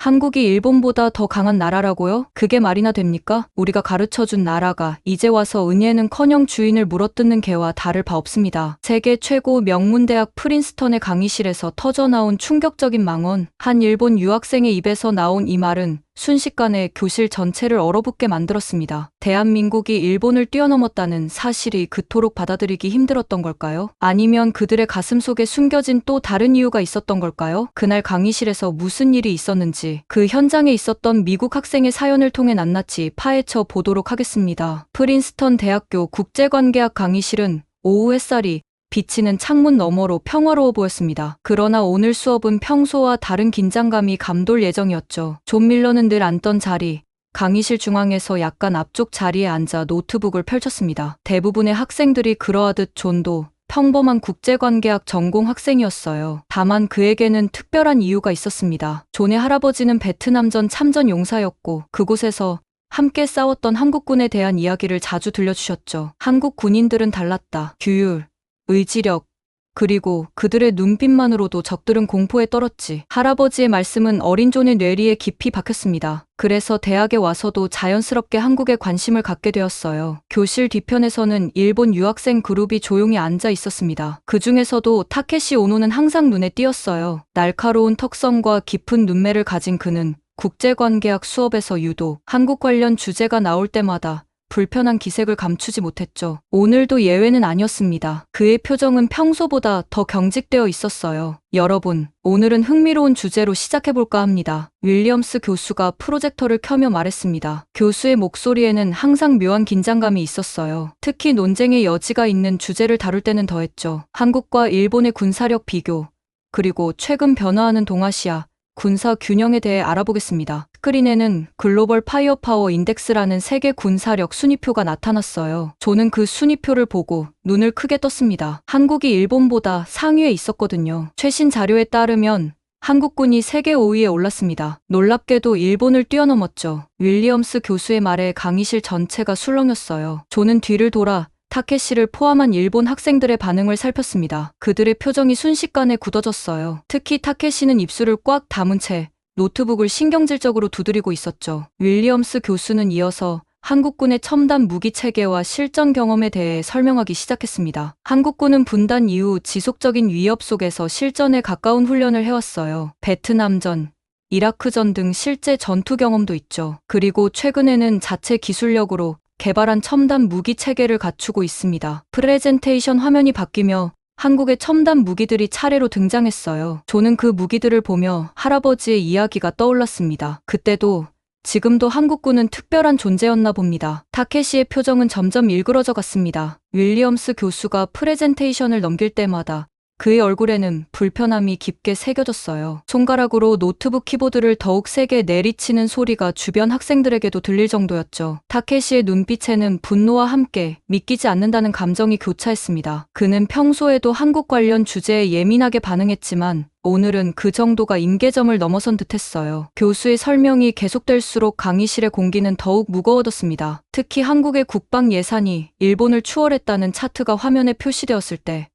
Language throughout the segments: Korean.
한국이 일본보다 더 강한 나라라고요? 그게 말이나 됩니까? 우리가 가르쳐준 나라가 이제 와서 은혜는커녕 주인을 물어뜯는 개와 다를 바 없습니다. 세계 최고 명문대학 프린스턴의 강의실에서 터져나온 충격적인 망언. 한 일본 유학생의 입에서 나온 이 말은 순식간에 교실 전체를 얼어붙게 만들었습니다. 대한민국이 일본을 뛰어넘었다는 사실이 그토록 받아들이기 힘들었던 걸까요? 아니면 그들의 가슴 속에 숨겨진 또 다른 이유가 있었던 걸까요? 그날 강의실에서 무슨 일이 있었는지 그 현장에 있었던 미국 학생의 사연을 통해 낱낱이 파헤쳐 보도록 하겠습니다. 프린스턴 대학교 국제관계학 강의실은 오후 햇살이 비치는 창문 너머로 평화로워 보였습니다. 그러나 오늘 수업은 평소와 다른 긴장감이 감돌 예정이었죠. 존 밀러는 늘 앉던 자리, 강의실 중앙에서 약간 앞쪽 자리에 앉아 노트북을 펼쳤습니다. 대부분의 학생들이 그러하듯 존도 평범한 국제관계학 전공 학생이었어요. 다만 그에게는 특별한 이유가 있었습니다. 존의 할아버지는 베트남전 참전 용사였고 그곳에서 함께 싸웠던 한국군에 대한 이야기를 자주 들려주셨죠. 한국 군인들은 달랐다. 규율, 의지력, 그리고 그들의 눈빛만으로도 적들은 공포에 떨었지. 할아버지의 말씀은 어린 존의 뇌리에 깊이 박혔습니다. 그래서 대학에 와서도 자연스럽게 한국에 관심을 갖게 되었어요. 교실 뒤편에서는 일본 유학생 그룹이 조용히 앉아 있었습니다. 그 중에서도 타케시 오노는 항상 눈에 띄었어요. 날카로운 턱선과 깊은 눈매를 가진 그는 국제관계학 수업에서 유독 한국 관련 주제가 나올 때마다 불편한 기색을 감추지 못했죠. 오늘도 예외는 아니었습니다. 그의 표정은 평소보다 더 경직되어 있었어요. 여러분, 오늘은 흥미로운 주제로 시작해볼까 합니다. 윌리엄스 교수가 프로젝터를 켜며 말했습니다. 교수의 목소리에는 항상 묘한 긴장감이 있었어요. 특히 논쟁의 여지가 있는 주제를 다룰 때는 더했죠. 한국과 일본의 군사력 비교, 그리고 최근 변화하는 동아시아, 군사 균형에 대해 알아보겠습니다. 스크린에는 글로벌 파이어파워 인덱스라는 세계 군사력 순위표가 나타났어요. 저는 그 순위표를 보고 눈을 크게 떴습니다. 한국이 일본보다 상위에 있었거든요. 최신 자료에 따르면 한국군이 세계 5위에 올랐습니다. 놀랍게도 일본을 뛰어넘었죠. 윌리엄스 교수의 말에 강의실 전체가 술렁였어요. 저는 뒤를 돌아 타케시를 포함한 일본 학생들의 반응을 살폈습니다. 그들의 표정이 순식간에 굳어졌어요. 특히 타케시는 입술을 꽉 다문 채 노트북을 신경질적으로 두드리고 있었죠. 윌리엄스 교수는 이어서 한국군의 첨단 무기 체계와 실전 경험에 대해 설명하기 시작했습니다. 한국군은 분단 이후 지속적인 위협 속에서 실전에 가까운 훈련을 해왔어요. 베트남전, 이라크전 등 실제 전투 경험도 있죠. 그리고 최근에는 자체 기술력으로 개발한 첨단 무기 체계를 갖추고 있습니다. 프레젠테이션 화면이 바뀌며 한국의 첨단 무기들이 차례로 등장했어요. 저는 그 무기들을 보며 할아버지의 이야기가 떠올랐습니다. 그때도 지금도 한국군은 특별한 존재였나 봅니다. 타케시의 표정은 점점 일그러져 갔습니다. 윌리엄스 교수가 프레젠테이션을 넘길 때마다 그의 얼굴에는 불편함이 깊게 새겨졌어요. 손가락으로 노트북 키보드를 더욱 세게 내리치는 소리가 주변 학생들에게도 들릴 정도였죠. 타케시의 눈빛에는 분노와 함께 믿기지 않는다는 감정이 교차했습니다. 그는 평소에도 한국 관련 주제에 예민하게 반응했지만 오늘은 그 정도가 임계점을 넘어선 듯했어요. 교수의 설명이 계속될수록 강의실의 공기는 더욱 무거워졌습니다. 특히 한국의 국방 예산이 일본을 추월했다는 차트가 화면에 표시되었을 때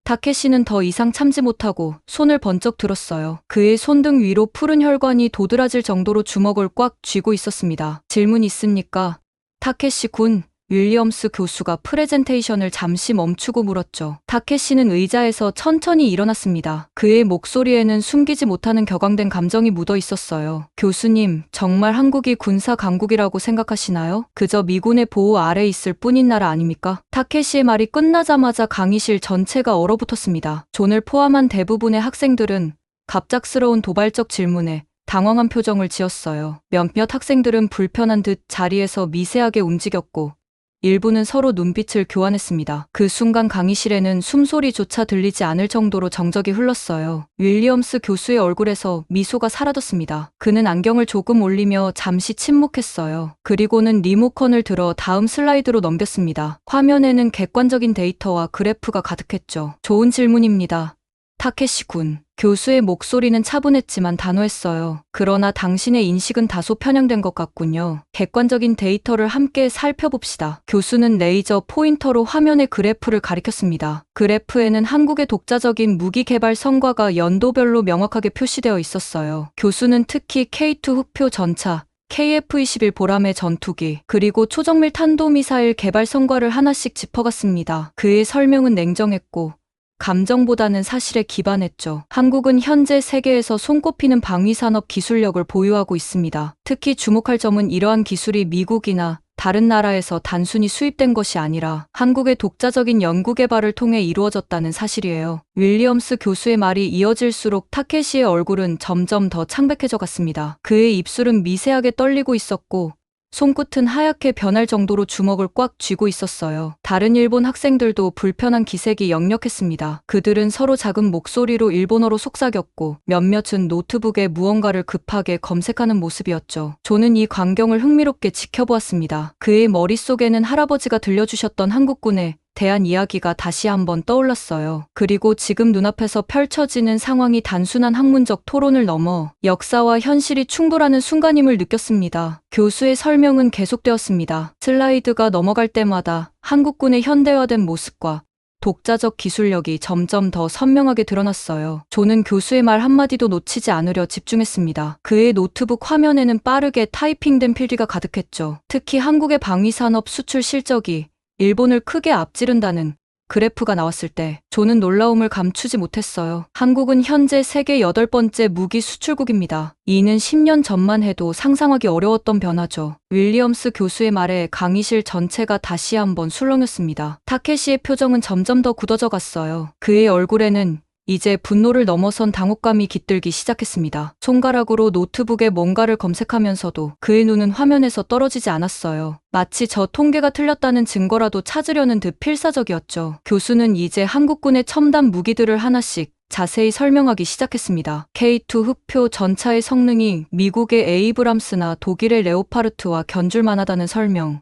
타케시는 더 이상 참지 못하고 손을 번쩍 들었어요. 그의 손등 위로 푸른 혈관이 도드라질 정도로 주먹을 꽉 쥐고 있었습니다. 질문 있습니까? 타케시 군. 윌리엄스 교수가 프레젠테이션을 잠시 멈추고 물었죠. 타케시는 의자에서 천천히 일어났습니다. 그의 목소리에는 숨기지 못하는 격앙된 감정이 묻어 있었어요. 교수님, 정말 한국이 군사 강국이라고 생각하시나요? 그저 미군의 보호 아래 있을 뿐인 나라 아닙니까? 타케시의 말이 끝나자마자 강의실 전체가 얼어붙었습니다. 존을 포함한 대부분의 학생들은 갑작스러운 도발적 질문에 당황한 표정을 지었어요. 몇몇 학생들은 불편한 듯 자리에서 미세하게 움직였고 일부는 서로 눈빛을 교환했습니다. 그 순간 강의실에는 숨소리조차 들리지 않을 정도로 정적이 흘렀어요. 윌리엄스 교수의 얼굴에서 미소가 사라졌습니다. 그는 안경을 조금 올리며 잠시 침묵했어요. 그리고는 리모컨을 들어 다음 슬라이드로 넘겼습니다. 화면에는 객관적인 데이터와 그래프가 가득했죠. 좋은 질문입니다. 타케시 군. 교수의 목소리는 차분했지만 단호했어요. 그러나 당신의 인식은 다소 편향된 것 같군요. 객관적인 데이터를 함께 살펴봅시다. 교수는 레이저 포인터로 화면의 그래프를 가리켰습니다. 그래프에는 한국의 독자적인 무기 개발 성과가 연도별로 명확하게 표시되어 있었어요. 교수는 특히 K2 흑표 전차, KF-21 보람의 전투기, 그리고 초정밀 탄도미사일 개발 성과를 하나씩 짚어갔습니다. 그의 설명은 냉정했고 감정보다는 사실에 기반했죠. 한국은 현재 세계에서 손꼽히는 방위산업 기술력을 보유하고 있습니다. 특히 주목할 점은 이러한 기술이 미국이나 다른 나라에서 단순히 수입된 것이 아니라 한국의 독자적인 연구개발을 통해 이루어졌다는 사실이에요. 윌리엄스 교수의 말이 이어질수록 타케시의 얼굴은 점점 더 창백해져 갔습니다. 그의 입술은 미세하게 떨리고 있었고 손끝은 하얗게 변할 정도로 주먹을 꽉 쥐고 있었어요. 다른 일본 학생들도 불편한 기색이 역력했습니다. 그들은 서로 작은 목소리로 일본어로 속삭였고 몇몇은 노트북에 무언가를 급하게 검색하는 모습이었죠. 저는 이 광경을 흥미롭게 지켜보았습니다. 그의 머릿속에는 할아버지가 들려주셨던 한국군의 대한 이야기가 다시 한번 떠올랐어요. 그리고 지금 눈앞에서 펼쳐지는 상황이 단순한 학문적 토론을 넘어 역사와 현실이 충돌하는 순간임을 느꼈습니다. 교수의 설명은 계속되었습니다. 슬라이드가 넘어갈 때마다 한국군의 현대화된 모습과 독자적 기술력이 점점 더 선명하게 드러났어요. 저는 교수의 말 한마디도 놓치지 않으려 집중했습니다. 그의 노트북 화면에는 빠르게 타이핑된 필기가 가득했죠. 특히 한국의 방위산업 수출 실적이 일본을 크게 앞지른다는 그래프가 나왔을 때 저는 놀라움을 감추지 못했어요. 한국은 현재 세계 8번째 무기 수출국입니다. 이는 10년 전만 해도 상상하기 어려웠던 변화죠. 윌리엄스 교수의 말에 강의실 전체가 다시 한번 술렁였습니다. 타케시의 표정은 점점 더 굳어져 갔어요. 그의 얼굴에는 이제 분노를 넘어선 당혹감이 깃들기 시작했습니다. 손가락으로 노트북에 뭔가를 검색하면서도 그의 눈은 화면에서 떨어지지 않았어요. 마치 저 통계가 틀렸다는 증거라도 찾으려는 듯 필사적이었죠. 교수는 이제 한국군의 첨단 무기들을 하나씩 자세히 설명하기 시작했습니다. K2 흑표 전차의 성능이 미국의 에이브람스나 독일의 레오파르트와 견줄 만하다는 설명,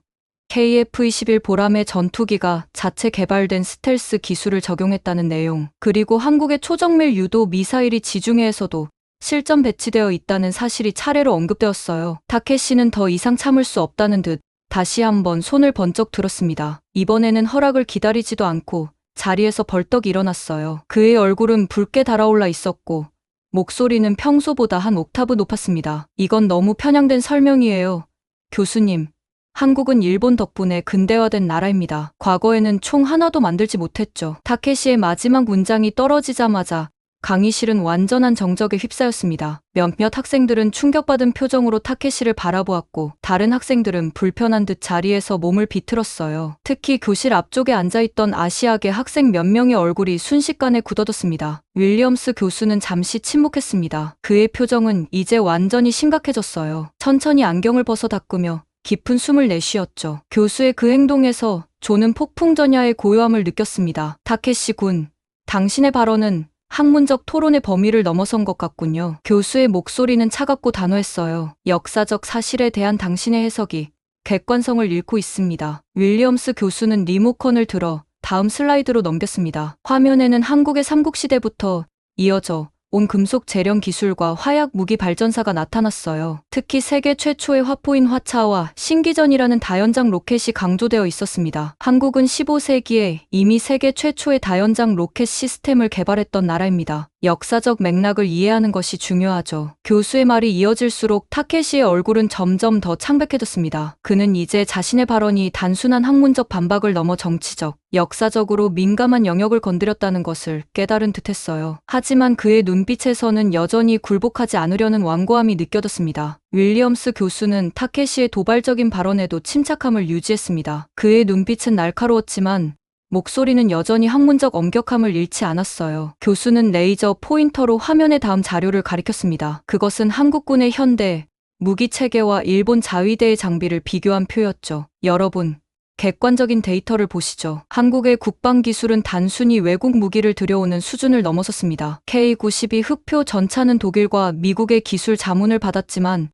KF-21 보람의 전투기가 자체 개발된 스텔스 기술을 적용했다는 내용, 그리고 한국의 초정밀 유도 미사일이 지중해에서도 실전 배치되어 있다는 사실이 차례로 언급되었어요. 타케시는 더 이상 참을 수 없다는 듯 다시 한번 손을 번쩍 들었습니다. 이번에는 허락을 기다리지도 않고 자리에서 벌떡 일어났어요. 그의 얼굴은 붉게 달아올라 있었고 목소리는 평소보다 한 옥타브 높았습니다. 이건 너무 편향된 설명이에요. 교수님. 한국은 일본 덕분에 근대화된 나라입니다. 과거에는 총 하나도 만들지 못했죠. 타케시의 마지막 문장이 떨어지자마자 강의실은 완전한 정적에 휩싸였습니다. 몇몇 학생들은 충격받은 표정으로 타케시를 바라보았고 다른 학생들은 불편한 듯 자리에서 몸을 비틀었어요. 특히 교실 앞쪽에 앉아있던 아시아계 학생 몇 명의 얼굴이 순식간에 굳어졌습니다. 윌리엄스 교수는 잠시 침묵했습니다. 그의 표정은 이제 완전히 심각해졌어요. 천천히 안경을 벗어 닦으며 깊은 숨을 내쉬었죠. 교수의 그 행동에서 저는 폭풍전야의 고요함을 느꼈습니다. 타케시 군, 당신의 발언은 학문적 토론의 범위를 넘어선 것 같군요. 교수의 목소리는 차갑고 단호했어요. 역사적 사실에 대한 당신의 해석이 객관성을 잃고 있습니다. 윌리엄스 교수는 리모컨을 들어 다음 슬라이드로 넘겼습니다. 화면에는 한국의 삼국시대부터 이어져 온 금속 재련 기술과 화약 무기 발전사가 나타났어요. 특히 세계 최초의 화포인 화차와 신기전이라는 다연장 로켓이 강조되어 있었습니다. 한국은 15세기에 이미 세계 최초의 다연장 로켓 시스템을 개발했던 나라입니다. 역사적 맥락을 이해하는 것이 중요하죠. 교수의 말이 이어질수록 타케시의 얼굴은 점점 더 창백해졌습니다. 그는 이제 자신의 발언이 단순한 학문적 반박을 넘어 정치적, 역사적으로 민감한 영역을 건드렸다는 것을 깨달은 듯했어요. 하지만 그의 눈빛에서는 여전히 굴복하지 않으려는 완고함이 느껴졌습니다. 윌리엄스 교수는 타케시의 도발적인 발언에도 침착함을 유지했습니다. 그의 눈빛은 날카로웠지만 목소리는 여전히 학문적 엄격함을 잃지 않았어요. 교수는 레이저 포인터로 화면의 다음 자료를 가리켰습니다. 그것은 한국군의 현대 무기 체계와 일본 자위대의 장비를 비교한 표였죠. 여러분, 객관적인 데이터를 보시죠. 한국의 국방 기술은 단순히 외국 무기를 들여오는 수준을 넘어섰습니다. K-92 흑표 전차는 독일과 미국의 기술 자문을 받았지만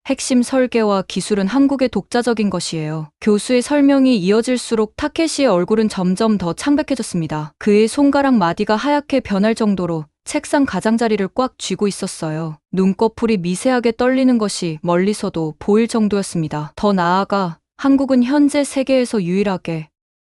핵심 설계와 기술은 한국의 독자적인 것이에요. 교수의 설명이 이어질수록 타케시의 얼굴은 점점 더 창백해졌습니다. 그의 손가락 마디가 하얗게 변할 정도로 책상 가장자리를 꽉 쥐고 있었어요. 눈꺼풀이 미세하게 떨리는 것이 멀리서도 보일 정도였습니다. 더 나아가 한국은 현재 세계에서 유일하게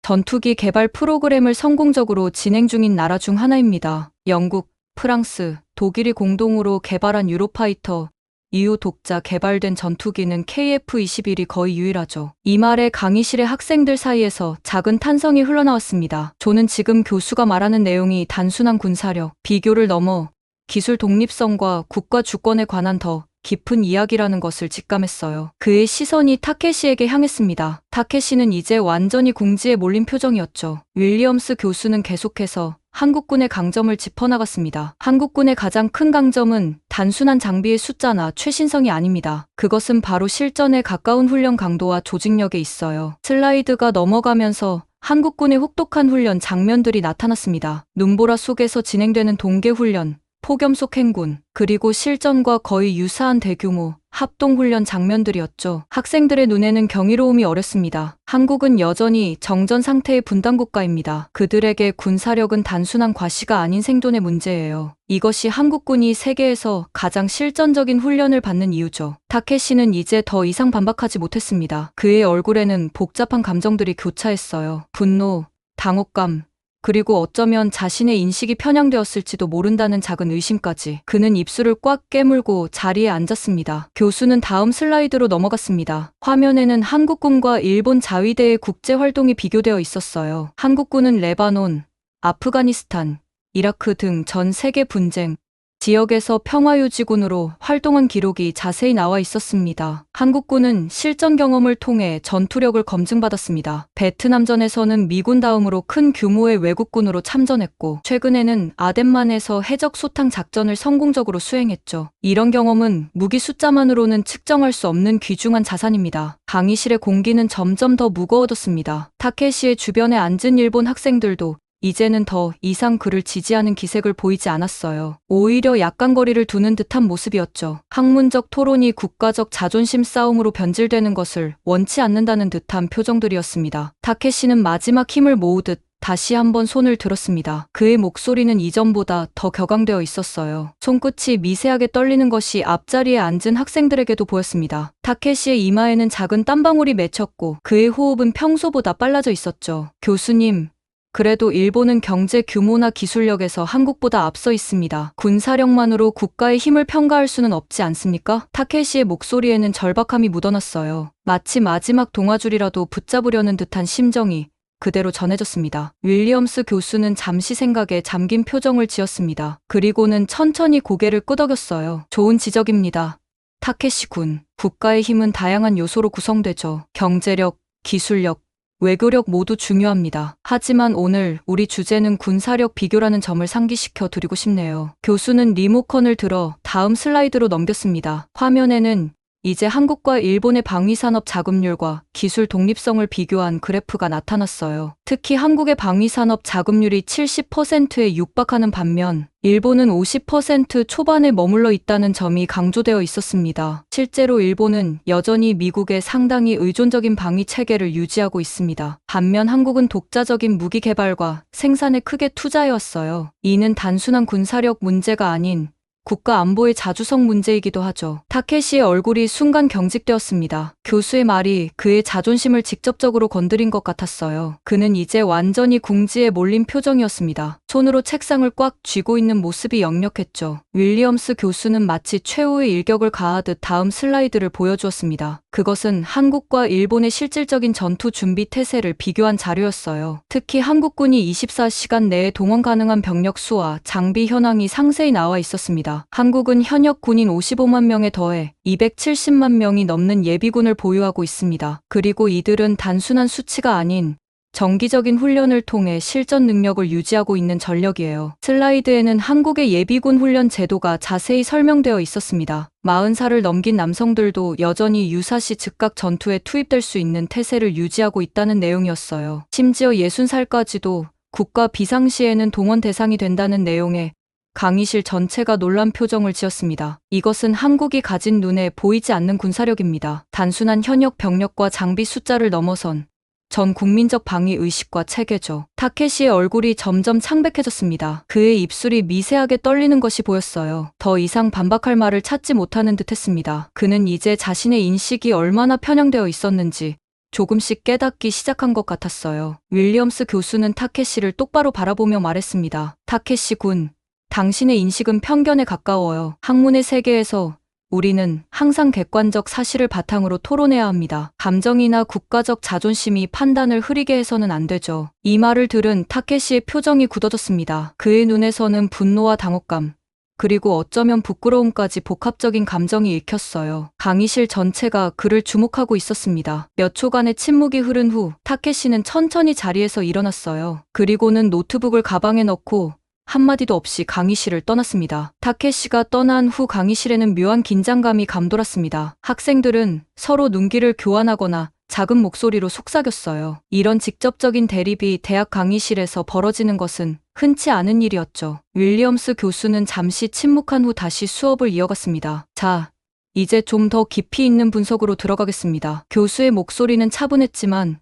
전투기 개발 프로그램을 성공적으로 진행 중인 나라 중 하나입니다. 영국, 프랑스, 독일이 공동으로 개발한 유로파이터 EU 독자 개발된 전투기는 KF-21이 거의 유일하죠. 이 말에 강의실의 학생들 사이에서 작은 탄성이 흘러나왔습니다. 저는 지금 교수가 말하는 내용이 단순한 군사력, 비교를 넘어 기술 독립성과 국가 주권에 관한 더 깊은 이야기라는 것을 직감했어요. 그의 시선이 타케시에게 향했습니다. 타케시는 이제 완전히 궁지에 몰린 표정이었죠. 윌리엄스 교수는 계속해서 한국군의 강점을 짚어나갔습니다. 한국군의 가장 큰 강점은 단순한 장비의 숫자나 최신성이 아닙니다. 그것은 바로 실전에 가까운 훈련 강도와 조직력에 있어요. 슬라이드가 넘어가면서 한국군의 혹독한 훈련 장면들이 나타났습니다. 눈보라 속에서 진행되는 동계훈련, 폭염속 행군, 그리고 실전과 거의 유사한 대규모 합동훈련 장면들이었죠. 학생들의 눈에는 경이로움이 어렸습니다. 한국은 여전히 정전 상태의 분단국가입니다. 그들에게 군사력은 단순한 과시가 아닌 생존의 문제예요. 이것이 한국군이 세계에서 가장 실전적인 훈련을 받는 이유죠. 타케시는 이제 더 이상 반박하지 못했습니다. 그의 얼굴에는 복잡한 감정들이 교차했어요. 분노, 당혹감, 그리고 어쩌면 자신의 인식이 편향되었을지도 모른다는 작은 의심까지. 그는 입술을 꽉 깨물고 자리에 앉았습니다. 교수는 다음 슬라이드로 넘어갔습니다. 화면에는 한국군과 일본 자위대의 국제활동이 비교되어 있었어요. 한국군은 레바논, 아프가니스탄, 이라크 등 전 세계 분쟁 지역에서 평화유지군으로 활동한 기록이 자세히 나와 있었습니다. 한국군은 실전 경험을 통해 전투력을 검증받았습니다. 베트남전에서는 미군 다음으로 큰 규모의 외국군으로 참전했고, 최근에는 아덴만에서 해적 소탕 작전을 성공적으로 수행했죠. 이런 경험은 무기 숫자만으로는 측정할 수 없는 귀중한 자산입니다. 강의실의 공기는 점점 더 무거워졌습니다. 타케시의 주변에 앉은 일본 학생들도 이제는 더 이상 그를 지지하는 기색을 보이지 않았어요. 오히려 약간 거리를 두는 듯한 모습이었죠. 학문적 토론이 국가적 자존심 싸움으로 변질되는 것을 원치 않는다는 듯한 표정들이었습니다. 타케시는 마지막 힘을 모으듯 다시 한번 손을 들었습니다. 그의 목소리는 이전보다 더 격앙되어 있었어요. 손끝이 미세하게 떨리는 것이 앞자리에 앉은 학생들에게도 보였습니다. 타케시의 이마에는 작은 땀방울이 맺혔고 그의 호흡은 평소보다 빨라져 있었죠. 교수님, 그래도 일본은 경제 규모나 기술력에서 한국보다 앞서 있습니다. 군사력만으로 국가의 힘을 평가할 수는 없지 않습니까? 타케시의 목소리에는 절박함이 묻어났어요. 마치 마지막 동아줄이라도 붙잡으려는 듯한 심정이 그대로 전해졌습니다. 윌리엄스 교수는 잠시 생각에 잠긴 표정을 지었습니다. 그리고는 천천히 고개를 끄덕였어요. 좋은 지적입니다. 타케시 군, 국가의 힘은 다양한 요소로 구성되죠. 경제력, 기술력, 외교력 모두 중요합니다. 하지만 오늘 우리 주제는 군사력 비교라는 점을 상기시켜 드리고 싶네요. 교수는 리모컨을 들어 다음 슬라이드로 넘겼습니다. 화면에는 이제 한국과 일본의 방위산업 자금률과 기술 독립성을 비교한 그래프가 나타났어요. 특히 한국의 방위산업 자금률이 70%에 육박하는 반면 일본은 50% 초반에 머물러 있다는 점이 강조되어 있었습니다. 실제로 일본은 여전히 미국에 상당히 의존적인 방위 체계를 유지하고 있습니다. 반면 한국은 독자적인 무기 개발과 생산에 크게 투자해왔어요. 이는 단순한 군사력 문제가 아닌 국가 안보의 자주성 문제이기도 하죠. 타케시의 얼굴이 순간 경직되었습니다. 교수의 말이 그의 자존심을 직접적으로 건드린 것 같았어요. 그는 이제 완전히 궁지에 몰린 표정이었습니다. 손으로 책상을 꽉 쥐고 있는 모습이 역력했죠. 윌리엄스 교수는 마치 최후의 일격을 가하듯 다음 슬라이드를 보여주었습니다. 그것은 한국과 일본의 실질적인 전투 준비 태세를 비교한 자료였어요. 특히 한국군이 24시간 내에 동원 가능한 병력 수와 장비 현황이 상세히 나와 있었습니다. 한국은 현역 군인 55만 명에 더해 270만 명이 넘는 예비군을 보유하고 있습니다. 그리고 이들은 단순한 수치가 아닌 정기적인 훈련을 통해 실전 능력을 유지하고 있는 전력이에요. 슬라이드에는 한국의 예비군 훈련 제도가 자세히 설명되어 있었습니다. 40살을 넘긴 남성들도 여전히 유사시 즉각 전투에 투입될 수 있는 태세를 유지하고 있다는 내용이었어요. 심지어 60살까지도 국가 비상시에는 동원 대상이 된다는 내용에 강의실 전체가 놀란 표정을 지었습니다. 이것은 한국이 가진 눈에 보이지 않는 군사력입니다. 단순한 현역 병력과 장비 숫자를 넘어선 전 국민적 방위 의식과 체계죠. 타케시의 얼굴이 점점 창백해졌습니다. 그의 입술이 미세하게 떨리는 것이 보였어요. 더 이상 반박할 말을 찾지 못하는 듯 했습니다. 그는 이제 자신의 인식이 얼마나 편향되어 있었는지 조금씩 깨닫기 시작한 것 같았어요. 윌리엄스 교수는 타케시를 똑바로 바라보며 말했습니다. 타케시 군, 당신의 인식은 편견에 가까워요. 학문의 세계에서 우리는 항상 객관적 사실을 바탕으로 토론해야 합니다. 감정이나 국가적 자존심이 판단을 흐리게 해서는 안 되죠. 이 말을 들은 타케시의 표정이 굳어졌습니다. 그의 눈에서는 분노와 당혹감, 그리고 어쩌면 부끄러움까지 복합적인 감정이 읽혔어요. 강의실 전체가 그를 주목하고 있었습니다. 몇 초간의 침묵이 흐른 후 타케시는 천천히 자리에서 일어났어요. 그리고는 노트북을 가방에 넣고 한마디도 없이 강의실을 떠났습니다. 타케시가 떠난 후 강의실에는 묘한 긴장감이 감돌았습니다. 학생들은 서로 눈길을 교환하거나 작은 목소리로 속삭였어요. 이런 직접적인 대립이 대학 강의실에서 벌어지는 것은 흔치 않은 일이었죠. 윌리엄스 교수는 잠시 침묵한 후 다시 수업을 이어갔습니다. 자, 이제 좀 더 깊이 있는 분석으로 들어가겠습니다. 교수의 목소리는 차분했지만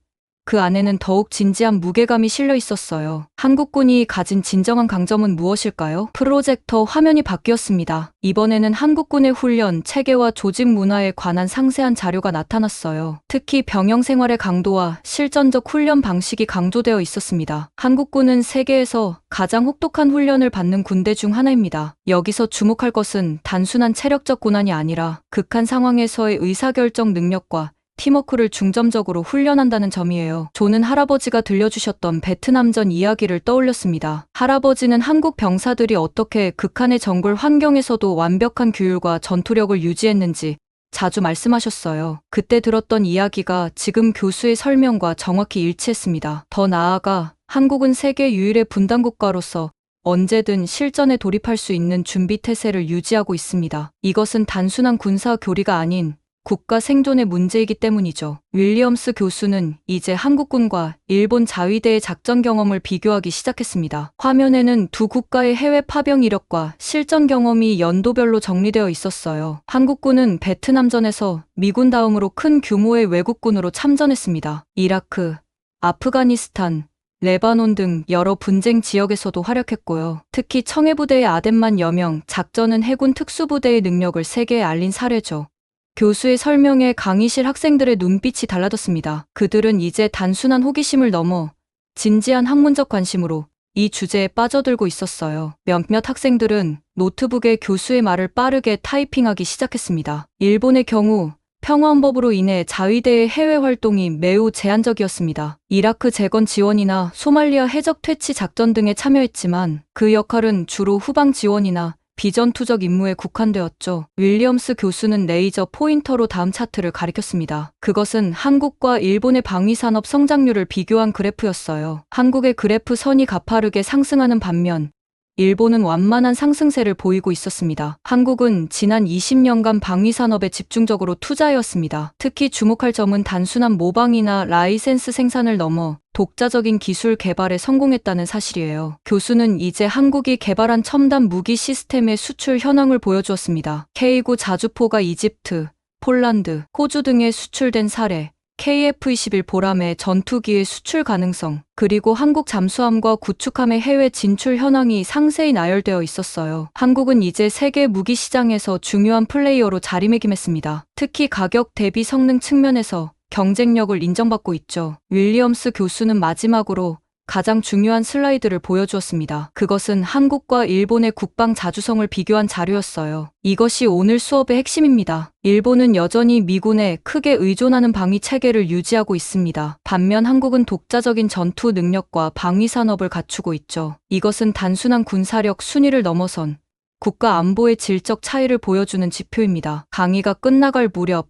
그 안에는 더욱 진지한 무게감이 실려 있었어요. 한국군이 가진 진정한 강점은 무엇일까요? 프로젝터 화면이 바뀌었습니다. 이번에는 한국군의 훈련, 체계와 조직 문화에 관한 상세한 자료가 나타났어요. 특히 병영 생활의 강도와 실전적 훈련 방식이 강조되어 있었습니다. 한국군은 세계에서 가장 혹독한 훈련을 받는 군대 중 하나입니다. 여기서 주목할 것은 단순한 체력적 고난이 아니라 극한 상황에서의 의사결정 능력과 팀워크를 중점적으로 훈련한다는 점이에요. 조는 할아버지가 들려주셨던 베트남전 이야기를 떠올렸습니다. 할아버지는 한국 병사들이 어떻게 극한의 정글 환경에서도 완벽한 규율과 전투력을 유지했는지 자주 말씀하셨어요. 그때 들었던 이야기가 지금 교수의 설명과 정확히 일치했습니다. 더 나아가 한국은 세계 유일의 분단 국가로서 언제든 실전에 돌입할 수 있는 준비 태세를 유지하고 있습니다. 이것은 단순한 군사 교리가 아닌 국가 생존의 문제이기 때문이죠. 윌리엄스 교수는 이제 한국군과 일본 자위대의 작전 경험을 비교하기 시작했습니다. 화면에는 두 국가의 해외 파병 이력과 실전 경험이 연도별로 정리되어 있었어요. 한국군은 베트남전에서 미군 다음으로 큰 규모의 외국군으로 참전했습니다. 이라크, 아프가니스탄, 레바논 등 여러 분쟁 지역에서도 활약했고요. 특히 청해부대의 아덴만 여명 작전은 해군 특수부대의 능력을 세계에 알린 사례죠. 교수의 설명에 강의실 학생들의 눈빛이 달라졌습니다. 그들은 이제 단순한 호기심을 넘어 진지한 학문적 관심으로 이 주제에 빠져들고 있었어요. 몇몇 학생들은 노트북에 교수의 말을 빠르게 타이핑하기 시작했습니다. 일본의 경우 평화헌법으로 인해 자위대의 해외 활동이 매우 제한적이었습니다. 이라크 재건 지원이나 소말리아 해적 퇴치 작전 등에 참여했지만 그 역할은 주로 후방 지원이나 비전투적 임무에 국한되었죠. 윌리엄스 교수는 레이저 포인터로 다음 차트를 가리켰습니다. 그것은 한국과 일본의 방위산업 성장률을 비교한 그래프였어요. 한국의 그래프 선이 가파르게 상승하는 반면 일본은 완만한 상승세를 보이고 있었습니다. 한국은 지난 20년간 방위산업에 집중적으로 투자해왔습니다. 특히 주목할 점은 단순한 모방이나 라이센스 생산을 넘어 독자적인 기술 개발에 성공했다는 사실이에요. 교수는 이제 한국이 개발한 첨단 무기 시스템의 수출 현황을 보여주었습니다. K9 자주포가 이집트, 폴란드, 호주 등에 수출된 사례, KF-21 보람의 전투기의 수출 가능성, 그리고 한국 잠수함과 구축함의 해외 진출 현황이 상세히 나열되어 있었어요. 한국은 이제 세계 무기 시장에서 중요한 플레이어로 자리매김했습니다. 특히 가격 대비 성능 측면에서 경쟁력을 인정받고 있죠. 윌리엄스 교수는 마지막으로 가장 중요한 슬라이드를 보여주었습니다. 그것은 한국과 일본의 국방 자주성을 비교한 자료였어요. 이것이 오늘 수업의 핵심입니다. 일본은 여전히 미군에 크게 의존하는 방위 체계를 유지하고 있습니다. 반면 한국은 독자적인 전투 능력과 방위 산업을 갖추고 있죠. 이것은 단순한 군사력 순위를 넘어선 국가 안보의 질적 차이를 보여주는 지표입니다. 강의가 끝나갈 무렵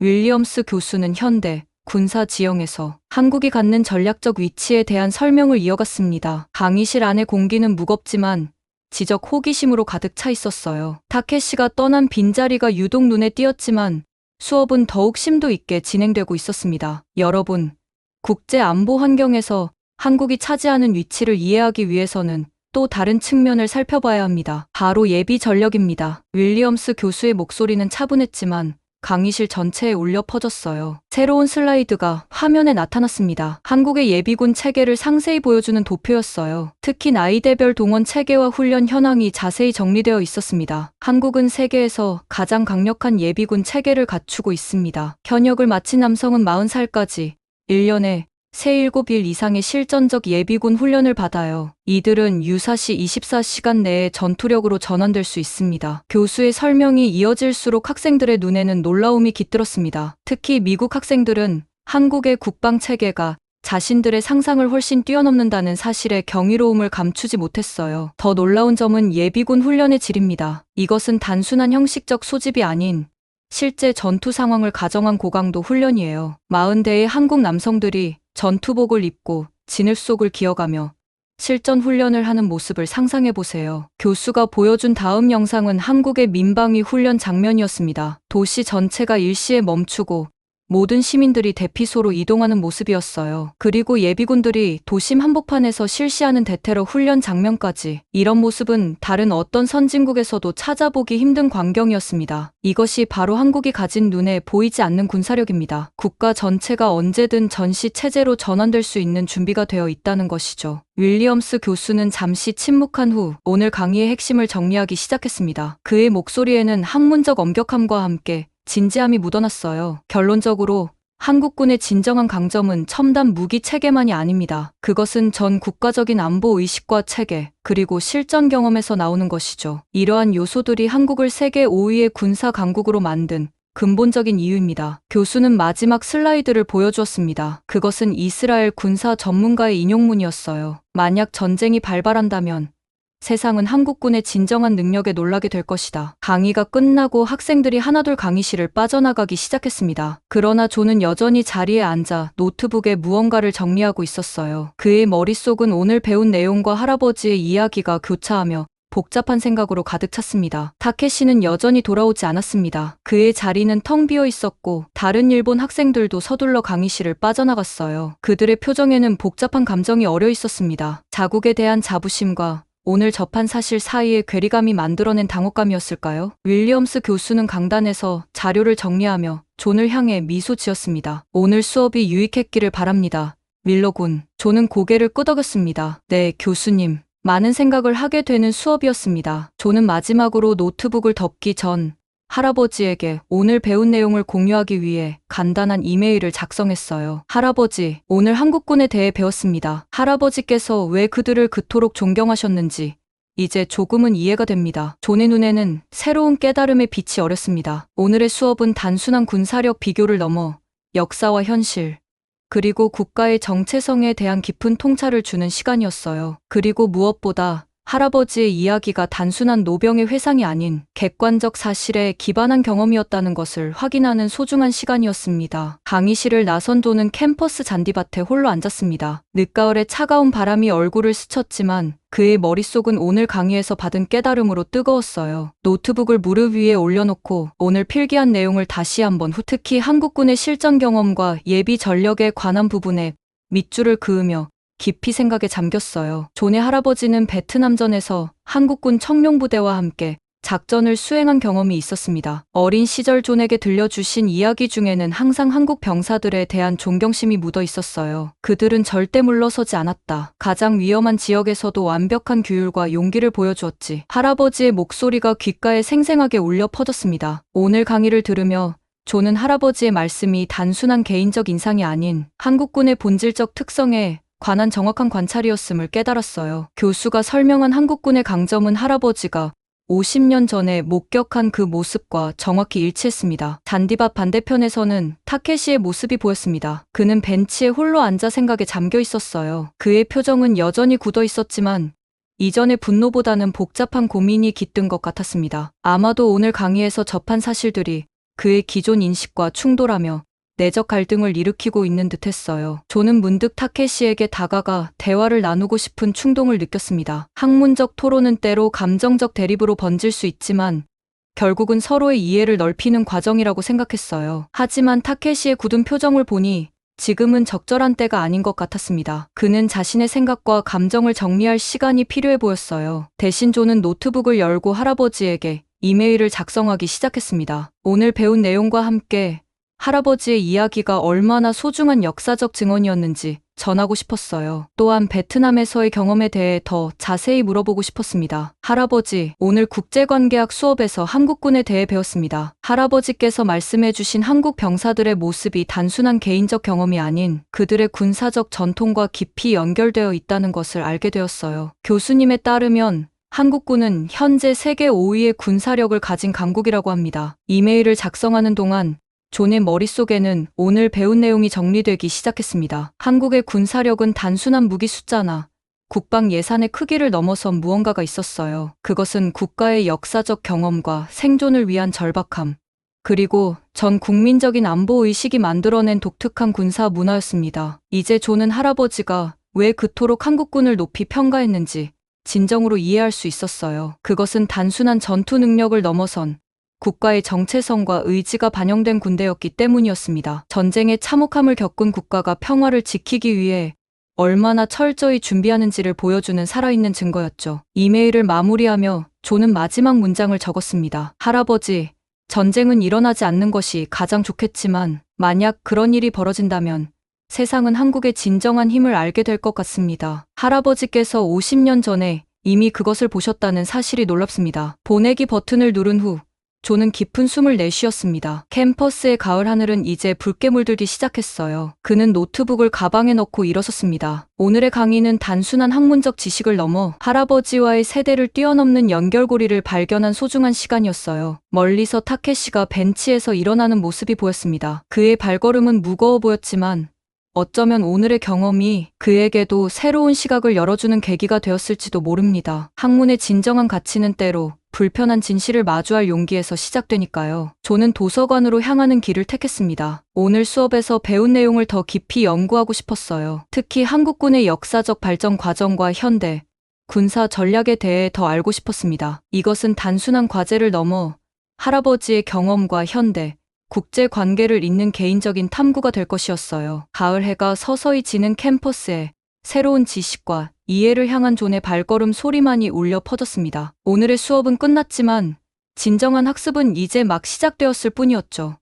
윌리엄스 교수는 현대 군사 지형에서 한국이 갖는 전략적 위치에 대한 설명을 이어갔습니다. 강의실 안의 공기는 무겁지만 지적 호기심으로 가득 차 있었어요. 타케시가 떠난 빈자리가 유독 눈에 띄었지만 수업은 더욱 심도 있게 진행되고 있었습니다. 여러분, 국제 안보 환경에서 한국이 차지하는 위치를 이해하기 위해서는 또 다른 측면을 살펴봐야 합니다. 바로 예비 전력입니다. 윌리엄스 교수의 목소리는 차분했지만 강의실 전체에 울려 퍼졌어요. 새로운 슬라이드가 화면에 나타났습니다. 한국의 예비군 체계를 상세히 보여주는 도표였어요. 특히 나이대별 동원 체계와 훈련 현황이 자세히 정리되어 있었습니다. 한국은 세계에서 가장 강력한 예비군 체계를 갖추고 있습니다. 현역을 마친 남성은 40살까지 1년에 새 7일 이상의 실전적 예비군 훈련을 받아요. 이들은 유사시 24시간 내에 전투력으로 전환될 수 있습니다. 교수의 설명이 이어질수록 학생들의 눈에는 놀라움이 깃들었습니다. 특히 미국 학생들은 한국의 국방 체계가 자신들의 상상을 훨씬 뛰어넘는다는 사실에 경이로움을 감추지 못했어요. 더 놀라운 점은 예비군 훈련의 질입니다. 이것은 단순한 형식적 소집이 아닌 실제 전투 상황을 가정한 고강도 훈련이에요. 40대의 한국 남성들이 전투복을 입고 진흙 속을 기어가며 실전 훈련을 하는 모습을 상상해 보세요. 교수가 보여준 다음 영상은 한국의 민방위 훈련 장면이었습니다. 도시 전체가 일시에 멈추고 모든 시민들이 대피소로 이동하는 모습이었어요. 그리고 예비군들이 도심 한복판에서 실시하는 대테러 훈련 장면까지. 이런 모습은 다른 어떤 선진국에서도 찾아보기 힘든 광경이었습니다. 이것이 바로 한국이 가진 눈에 보이지 않는 군사력입니다. 국가 전체가 언제든 전시 체제로 전환될 수 있는 준비가 되어 있다는 것이죠. 윌리엄스 교수는 잠시 침묵한 후 오늘 강의의 핵심을 정리하기 시작했습니다. 그의 목소리에는 학문적 엄격함과 함께 진지함이 묻어났어요. 결론적으로 한국군의 진정한 강점은 첨단 무기 체계만이 아닙니다. 그것은 전 국가적인 안보 의식과 체계, 그리고 실전 경험에서 나오는 것이죠. 이러한 요소들이 한국을 세계 5위의 군사 강국으로 만든 근본적인 이유입니다. 교수는 마지막 슬라이드를 보여주었습니다. 그것은 이스라엘 군사 전문가의 인용문이었어요. 만약 전쟁이 발발한다면 세상은 한국군의 진정한 능력에 놀라게 될 것이다. 강의가 끝나고 학생들이 하나둘 강의실을 빠져나가기 시작했습니다. 그러나 조는 여전히 자리에 앉아 노트북에 무언가를 정리하고 있었어요. 그의 머릿속은 오늘 배운 내용과 할아버지의 이야기가 교차하며 복잡한 생각으로 가득 찼습니다. 타케시는 여전히 돌아오지 않았습니다. 그의 자리는 텅 비어 있었고 다른 일본 학생들도 서둘러 강의실을 빠져나갔어요. 그들의 표정에는 복잡한 감정이 어려 있었습니다. 자국에 대한 자부심과 오늘 접한 사실 사이의 괴리감이 만들어낸 당혹감이었을까요? 윌리엄스 교수는 강단에서 자료를 정리하며 존을 향해 미소 지었습니다. 오늘 수업이 유익했기를 바랍니다. 밀러 군. 존은 고개를 끄덕였습니다. 네, 교수님. 많은 생각을 하게 되는 수업이었습니다. 존은 마지막으로 노트북을 덮기 전 할아버지에게 오늘 배운 내용을 공유하기 위해 간단한 이메일을 작성했어요. 할아버지, 오늘 한국군에 대해 배웠습니다. 할아버지께서 왜 그들을 그토록 존경하셨는지 이제 조금은 이해가 됩니다. 존의 눈에는 새로운 깨달음의 빛이 어렸습니다. 오늘의 수업은 단순한 군사력 비교를 넘어 역사와 현실, 그리고 국가의 정체성에 대한 깊은 통찰을 주는 시간이었어요. 그리고 무엇보다 할아버지의 이야기가 단순한 노병의 회상이 아닌 객관적 사실에 기반한 경험이었다는 것을 확인하는 소중한 시간이었습니다. 강의실을 나선 존은 캠퍼스 잔디밭에 홀로 앉았습니다. 늦가을의 차가운 바람이 얼굴을 스쳤지만 그의 머릿속은 오늘 강의에서 받은 깨달음으로 뜨거웠어요. 노트북을 무릎 위에 올려놓고 오늘 필기한 내용을 다시 한번 특히 한국군의 실전 경험과 예비 전력에 관한 부분에 밑줄을 그으며 깊이 생각에 잠겼어요. 존의 할아버지는 베트남전에서 한국군 청룡부대와 함께 작전을 수행한 경험이 있었습니다. 어린 시절 존에게 들려주신 이야기 중에는 항상 한국 병사들에 대한 존경심이 묻어 있었어요. 그들은 절대 물러서지 않았다. 가장 위험한 지역에서도 완벽한 규율과 용기를 보여주었지. 할아버지의 목소리가 귓가에 생생하게 울려 퍼졌습니다. 오늘 강의를 들으며 존은 할아버지의 말씀이 단순한 개인적 인상이 아닌 한국군의 본질적 특성에 관한 정확한 관찰이었음을 깨달았어요. 교수가 설명한 한국군의 강점은 할아버지가 50년 전에 목격한 그 모습과 정확히 일치했습니다. 잔디밭 반대편에서는 타케시의 모습이 보였습니다. 그는 벤치에 홀로 앉아 생각에 잠겨 있었어요. 그의 표정은 여전히 굳어 있었지만 이전의 분노보다는 복잡한 고민이 깃든 것 같았습니다. 아마도 오늘 강의에서 접한 사실들이 그의 기존 인식과 충돌하며 내적 갈등을 일으키고 있는 듯했어요. 존은 문득 타케시에게 다가가 대화를 나누고 싶은 충동을 느꼈습니다. 학문적 토론은 때로 감정적 대립으로 번질 수 있지만 결국은 서로의 이해를 넓히는 과정이라고 생각했어요. 하지만 타케시의 굳은 표정을 보니 지금은 적절한 때가 아닌 것 같았습니다. 그는 자신의 생각과 감정을 정리할 시간이 필요해 보였어요. 대신 존은 노트북을 열고 할아버지에게 이메일을 작성하기 시작했습니다. 오늘 배운 내용과 함께 할아버지의 이야기가 얼마나 소중한 역사적 증언이었는지 전하고 싶었어요. 또한 베트남에서의 경험에 대해 더 자세히 물어보고 싶었습니다. 할아버지, 오늘 국제관계학 수업에서 한국군에 대해 배웠습니다. 할아버지께서 말씀해주신 한국 병사들의 모습이 단순한 개인적 경험이 아닌 그들의 군사적 전통과 깊이 연결되어 있다는 것을 알게 되었어요. 교수님에 따르면 한국군은 현재 세계 5위의 군사력을 가진 강국이라고 합니다. 이메일을 작성하는 동안 존의 머릿속에는 오늘 배운 내용이 정리되기 시작했습니다. 한국의 군사력은 단순한 무기 숫자나 국방 예산의 크기를 넘어선 무언가가 있었어요. 그것은 국가의 역사적 경험과 생존을 위한 절박함, 그리고 전 국민적인 안보 의식이 만들어낸 독특한 군사 문화였습니다. 이제 존은 할아버지가 왜 그토록 한국군을 높이 평가했는지 진정으로 이해할 수 있었어요. 그것은 단순한 전투 능력을 넘어선 국가의 정체성과 의지가 반영된 군대였기 때문이었습니다. 전쟁의 참혹함을 겪은 국가가 평화를 지키기 위해 얼마나 철저히 준비하는지를 보여주는 살아있는 증거였죠. 이메일을 마무리하며 존은 마지막 문장을 적었습니다. 할아버지, 전쟁은 일어나지 않는 것이 가장 좋겠지만 만약 그런 일이 벌어진다면 세상은 한국의 진정한 힘을 알게 될 것 같습니다. 할아버지께서 50년 전에 이미 그것을 보셨다는 사실이 놀랍습니다. 보내기 버튼을 누른 후 존은 깊은 숨을 내쉬었습니다. 캠퍼스의 가을 하늘은 이제 붉게 물들기 시작했어요. 그는 노트북을 가방에 넣고 일어섰습니다. 오늘의 강의는 단순한 학문적 지식을 넘어 할아버지와의 세대를 뛰어넘는 연결고리를 발견한 소중한 시간이었어요. 멀리서 타케시가 벤치에서 일어나는 모습이 보였습니다. 그의 발걸음은 무거워 보였지만 어쩌면 오늘의 경험이 그에게도 새로운 시각을 열어주는 계기가 되었을지도 모릅니다. 학문의 진정한 가치는 때로 불편한 진실을 마주할 용기에서 시작되니까요. 존은 도서관으로 향하는 길을 택했습니다. 오늘 수업에서 배운 내용을 더 깊이 연구하고 싶었어요. 특히 한국군의 역사적 발전 과정과 현대 군사 전략에 대해 더 알고 싶었습니다. 이것은 단순한 과제를 넘어 할아버지의 경험과 현대 국제 관계를 잇는 개인적인 탐구가 될 것이었어요. 가을 해가 서서히 지는 캠퍼스에 새로운 지식과 이해를 향한 존의 발걸음 소리만이 울려 퍼졌습니다. 오늘의 수업은 끝났지만 진정한 학습은 이제 막 시작되었을 뿐이었죠.